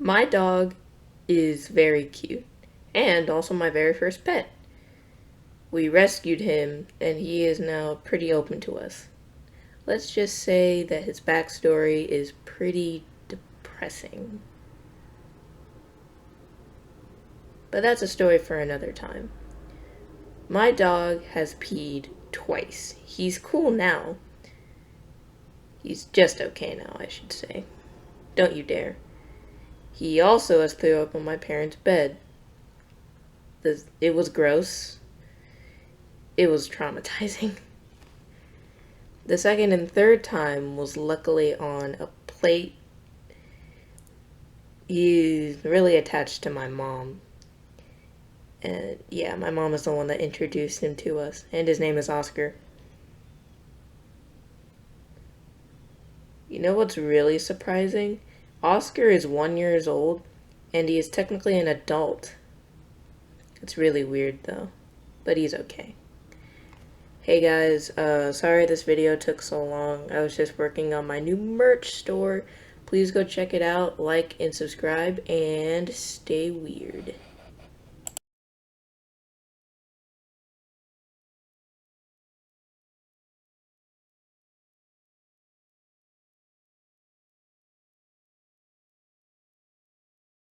My dog is very cute and also my very first pet. We rescued him and he is now pretty open to us. Let's just say that his backstory is pretty depressing. But that's a story for another time. My dog has peed twice. He's cool now. He's just okay now, I should say. Don't you dare. He also has threw up on my parents' bed. It was gross. It was traumatizing. The second and third time was luckily on a plate. He's really attached to my mom. And yeah, my mom is the one that introduced him to us. And his name is Oscar. You know what's really surprising? Oscar is 1 year old, and he is technically an adult. It's really weird though, but he's okay. Hey guys, sorry this video took so long. I was just working on my new merch store. Please go check it out, like and subscribe, and stay weird.